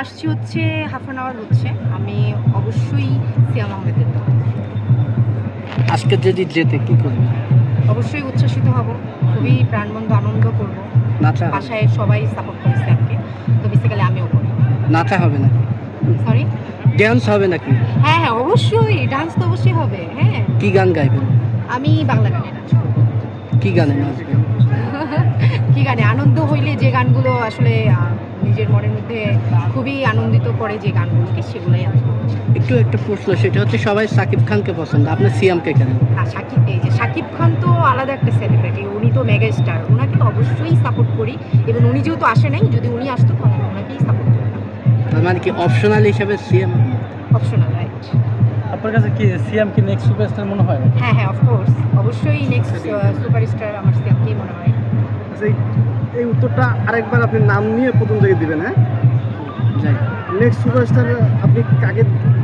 আসছি হচ্ছে half an hour হচ্ছে। আমি অবশ্যই সিয়াম আহমেদের দল। আজকে যদি যেতে কি করবেন? অবশ্যই উচ্ছ্বসিত হব, খুবই প্রাণবন্ত আনন্দ করব। নাচা হবে? বাসায় সবাই সাপোর্ট করে সিয়ামকে, তো বেসিক্যালি আমিও করি। নাচা হবে না? সরি? ড্যান্স হবে নাকি? হ্যাঁ হ্যাঁ, অবশ্যই ডান্স তো অবশ্যই হবে। হ্যাঁ, কি গান গাইবেন? আমি বাংলা গানে নাচ করব। কি গানে নাচবেন? কি গানে আনন্দ হইলে যে গানগুলো আসলে নিজের মনের মধ্যে খুবই আনন্দিত করে, যে গানগুলোকে সেগুলোই আমি করব। একটু একটা প্রশ্ন, সেটা হচ্ছে সবাই সাকিব খানকে পছন্দ, আপনার সিয়ামকে কেন? না, শাকিব খান তো আলাদা একটা সেলিব্রিটি, উনি তো মেগা স্টার, ওনাকে তো অবশ্যই সাপোর্ট করি। এবং উনি যেহেতু আসে নাই, যদি উনি আসতো তাহলে আমি ওনাকেই সাপোর্ট করতাম। তার মানে কি অপশনাল হিসাবে সিয়াম? Optional, right? আপনার কাছে কি সিএম কি নেক্সট সুপারস্টার মনে হয়? হ্যাঁ হ্যাঁ, অফকোর্স, অবশ্যই নেক্সট সুপারস্টার আমার সিয়ামকেই মনে হয়। আচ্ছা, এই উত্তরটা আরেকবার আপনি নাম নিয়ে প্রথম থেকে দিবেন, হ্যাঁ? যাই। নেক্সট সুপারস্টার আপনি কাকে